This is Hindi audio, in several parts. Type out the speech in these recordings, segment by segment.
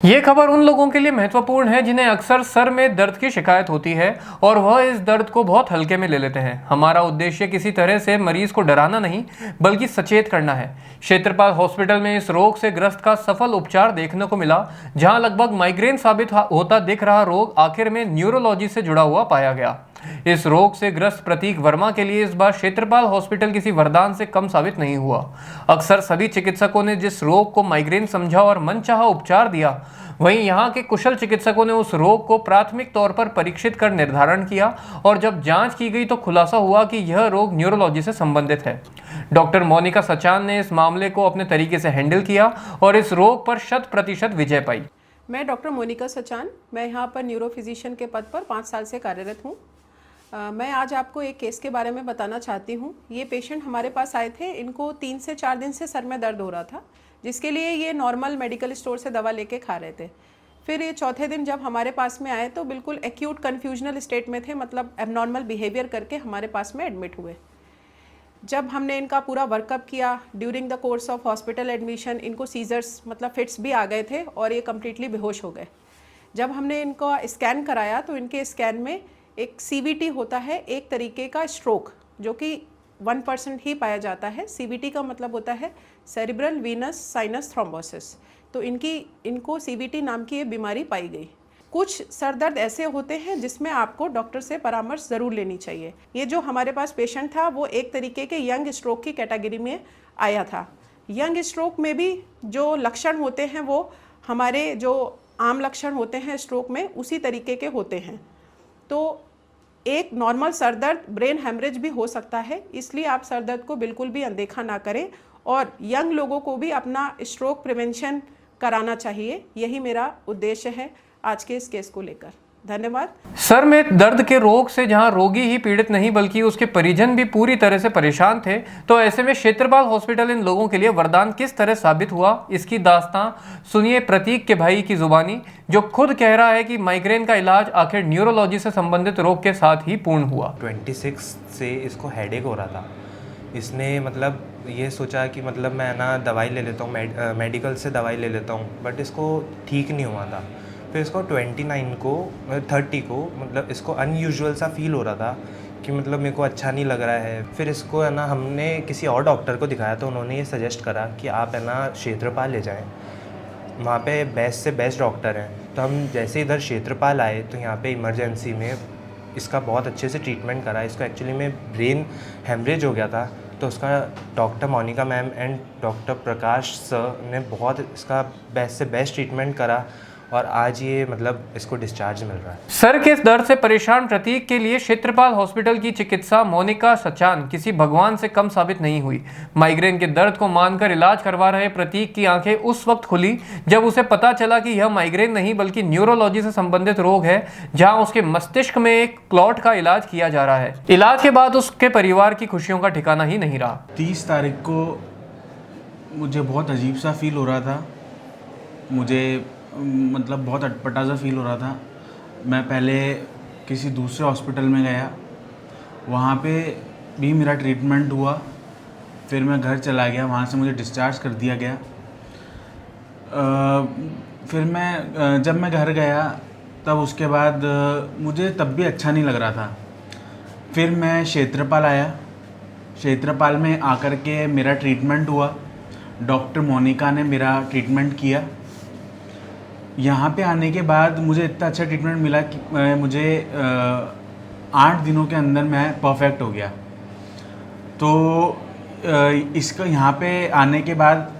ये खबर उन लोगों के लिए महत्वपूर्ण है जिन्हें अक्सर सर में दर्द की शिकायत होती है और वह इस दर्द को बहुत हल्के में ले लेते हैं। हमारा उद्देश्य किसी तरह से मरीज को डराना नहीं बल्कि सचेत करना है। क्षेत्रपाल हॉस्पिटल में इस रोग से ग्रस्त का सफल उपचार देखने को मिला, जहां लगभग माइग्रेन साबित होता दिख रहा रोग आखिर में न्यूरोलॉजी से जुड़ा हुआ पाया गया। इस रोग से ग्रस्त प्रतीक वर्मा के लिए इस बार क्षेत्रपाल हॉस्पिटल किसी वरदान से कम साबित नहीं हुआ। अक्सर सभी चिकित्सकों ने जिस रोग को माइग्रेन समझा और मनचाहा उपचार दिया, वहीं यहाँ के कुशल चिकित्सकों ने उस रोग को प्राथमिक तौर पर परीक्षित कर निर्धारण किया और जब जांच की गई तो खुलासा हुआ कि यह रोग न्यूरोलॉजी से संबंधित है। डॉक्टर मोनिका सचान ने इस मामले को अपने तरीके से हैंडल किया और इस रोग पर 100% विजय पाई। मैं डॉक्टर मोनिका सचान, मैं यहाँ पर न्यूरो फिजिशियन के पद पर 5 साल से कार्यरत हूँ। मैं आज आपको एक केस के बारे में बताना चाहती हूँ। ये पेशेंट हमारे पास आए थे, इनको 3 से 4 दिन से सर में दर्द हो रहा था, जिसके लिए ये नॉर्मल मेडिकल स्टोर से दवा लेके खा रहे थे। फिर ये चौथे दिन जब हमारे पास में आए तो बिल्कुल एक्यूट कन्फ्यूजनल स्टेट में थे, मतलब एबनॉर्मल बिहेवियर करके हमारे पास में एडमिट हुए। जब हमने इनका पूरा वर्कअप किया, during the course of hospital admission इनको सीजर्स मतलब फिट्स भी आ गए थे और ये कम्प्लीटली बेहोश हो गए। जब हमने इनको स्कैन कराया तो इनके स्कैन में एक CVT होता है, एक तरीके का स्ट्रोक, जो कि 1% ही पाया जाता है। CVT का मतलब होता है सेरिब्रल वीनस साइनस थ्रोम्बोसिस। तो इनको CVT नाम की ये बीमारी पाई गई। कुछ सर दर्द ऐसे होते हैं जिसमें आपको डॉक्टर से परामर्श ज़रूर लेनी चाहिए। ये जो हमारे पास पेशेंट था वो एक तरीके के यंग स्ट्रोक की कैटेगरी में आया था। यंग स्ट्रोक में भी जो लक्षण होते हैं वो हमारे जो आम लक्षण होते हैं स्ट्रोक में उसी तरीके के होते हैं। तो एक नॉर्मल सर दर्द ब्रेन हेमरेज भी हो सकता है, इसलिए आप सर दर्द को बिल्कुल भी अनदेखा ना करें और यंग लोगों को भी अपना स्ट्रोक प्रिवेंशन कराना चाहिए। यही मेरा उद्देश्य है आज के इस केस को लेकर। धन्यवाद। सर में दर्द के रोग से जहां रोगी ही पीड़ित नहीं बल्कि उसके परिजन भी पूरी तरह से परेशान थे, तो ऐसे में क्षेत्रपाल हॉस्पिटल इन लोगों के लिए वरदान किस तरह साबित हुआ, इसकी दास्तां सुनिए प्रतीक के भाई की जुबानी, जो खुद कह रहा है कि माइग्रेन का इलाज आखिर न्यूरोलॉजी से संबंधित रोग के साथ ही पूर्ण हुआ। 26 से इसको हेडेक हो रहा था। इसने मतलब ये सोचा कि मतलब मैं ना दवाई ले लेता हूँ, मेडिकल से दवाई ले लेता हूँ, बट इसको ठीक नहीं हुआ था। फिर इसको 30 को मतलब इसको अनयूजुअल सा फील हो रहा था कि मतलब मेरे को अच्छा नहीं लग रहा है। फिर इसको है ना हमने किसी और डॉक्टर को दिखाया तो उन्होंने ये सजेस्ट करा कि आप है ना क्षेत्रपाल ले जाएं, वहाँ पे बेस्ट से बेस्ट डॉक्टर हैं। तो हम जैसे इधर क्षेत्रपाल आए तो यहाँ पे इमरजेंसी में इसका बहुत अच्छे से ट्रीटमेंट करा। इसको एक्चुअली में ब्रेन हेमरेज हो गया था, तो उसका doctor Monica ma'am and doctor Prakash sir ने बहुत इसका बेस्ट से बेस्ट ट्रीटमेंट करा और आज ये मतलब इसको डिस्चार्ज मिल रहा है। सर के इस दर्द से परेशान प्रतीक के लिए क्षेत्रपाल हॉस्पिटल की चिकित्सा मोनिका सचान किसी भगवान से कम साबित नहीं हुई। माइग्रेन के दर्द को मानकर इलाज करवा रहे प्रतीक की आंखें उस वक्त खुली जब उसे पता चला कि यह माइग्रेन नहीं बल्कि न्यूरोलॉजी से संबंधित रोग है, जहां उसके मस्तिष्क में एक क्लॉट का इलाज किया जा रहा है। इलाज के बाद उसके परिवार की खुशियों का ठिकाना ही नहीं रहा। 30 तारीख को मुझे बहुत अजीब सा फील हो रहा था, मुझे मतलब बहुत अटपटा सा फील हो रहा था। मैं पहले किसी दूसरे हॉस्पिटल में गया, वहाँ पे भी मेरा ट्रीटमेंट हुआ। फिर मैं घर चला गया, वहाँ से मुझे डिस्चार्ज कर दिया गया। फिर मैं जब मैं घर गया तब उसके बाद मुझे तब भी अच्छा नहीं लग रहा था। फिर मैं क्षेत्रपाल आया, क्षेत्रपाल में आकर के मेरा ट्रीटमेंट हुआ। डॉक्टर मोनिका ने मेरा ट्रीटमेंट किया। यहाँ पे आने के बाद मुझे इतना अच्छा ट्रीटमेंट मिला कि मुझे 8 दिनों के अंदर मैं परफेक्ट हो गया। तो इसका यहाँ पे आने के बाद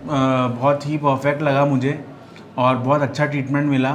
बहुत ही परफेक्ट लगा मुझे और बहुत अच्छा ट्रीटमेंट मिला।